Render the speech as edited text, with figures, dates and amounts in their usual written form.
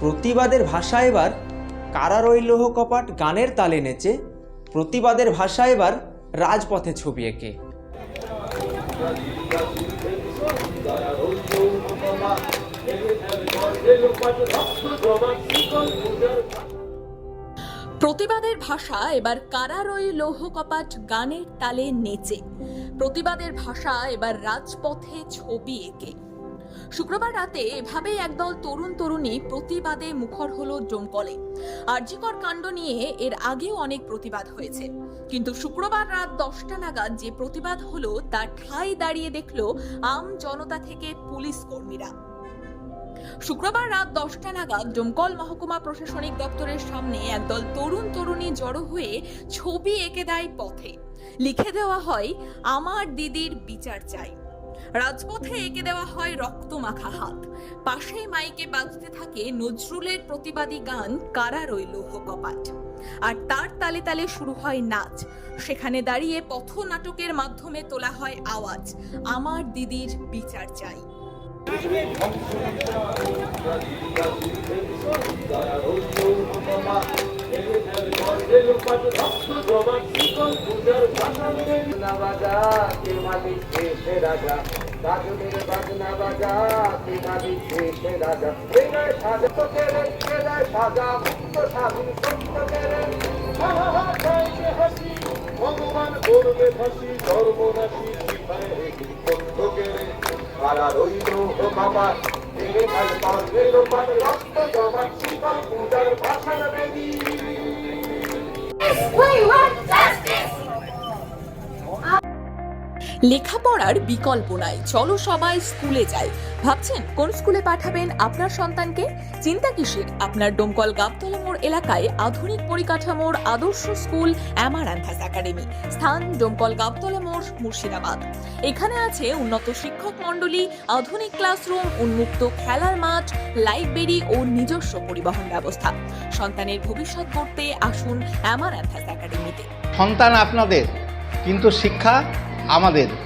প্রতিবাদের ভাষা এবার কারার ওই লৌহ কপাট গানের তালে নেচে, প্রতিবাদের ভাষা এবার রাজপথে ছবি এঁকে। প্রতিবাদের ভাষা এবার কারার ওই লৌহ কপাট গানের তালে নেচে, প্রতিবাদের ভাষা এবার রাজপথে ছবি এঁকে। শুক্রবার রাতে এভাবেই একদল তরুণ তরুণী প্রতিবাদে মুখর হলো ডোমকলে। আরজিকর কাণ্ড নিয়ে এর আগেও অনেক প্রতিবাদ হয়েছে, কিন্তু শুক্রবার রাত 10টা নাগাদ যে প্রতিবাদ হলো তার ঠাঁই দাঁড়িয়ে দেখলো আম জনতা থেকে পুলিশ কর্মীরা। শুক্রবার রাত 10টা নাগাদ ডোমকল মহকুমা প্রশাসনিক দপ্তরের সামনে একদল তরুণ তরুণী জড়ো হয়ে ছবি এঁকে দেয় পথে। লিখে দেওয়া হয়, আমার দিদির বিচার চাই। রাজপথে এঁকে দেওয়া হয় রক্তমাখা হাত। পাশে মাইকে বাজতে থাকে নজরুলের প্রতিবাদী গান কারার ওই লৌহ কপাট, আর তার তালে তালে শুরু হয় নাচ। সেখানে দাঁড়িয়ে পথনাটকের মাধ্যমে তোলা হয় আওয়াজ, আমার দিদির বিচার চাই। ভগবান করবে ফাঁসি সর্বনাশী কারার ওই লৌহ কপাট ভেঙে ফেল করবে লোপাট, রক্ত জমাট শিকল পূজার ভাষার বেদী। লেখাপড়ার বিকল্প নাই, চলো সবাই স্কুলে যাই। ভাবছেন কোন স্কুলে পাঠাবেন আপনার সন্তানকে? চিন্তা কিসের? আপনার ডোমকল গাবতলা মোড় এলাকায় আধুনিক পরিকাঠামোর আদর্শ স্কুল অ্যামারান্থাস একাডেমি, স্থান ডোমকল গাবতলা মোড়, মুর্শিদাবাদ। এখানে আছে উন্নত শিক্ষক মণ্ডলী, আধুনিক ক্লাসরুম, উন্মুক্ত খেলার মাঠ, লাইব্রেরি ও নিজস্ব পরিবহন ব্যবস্থা। সন্তানের ভবিষ্যৎ গড়তে আসুন অ্যামারান্থাস একাডেমিতে। সন্তান আপনাদের, কিন্তু শিক্ষা আমাদের।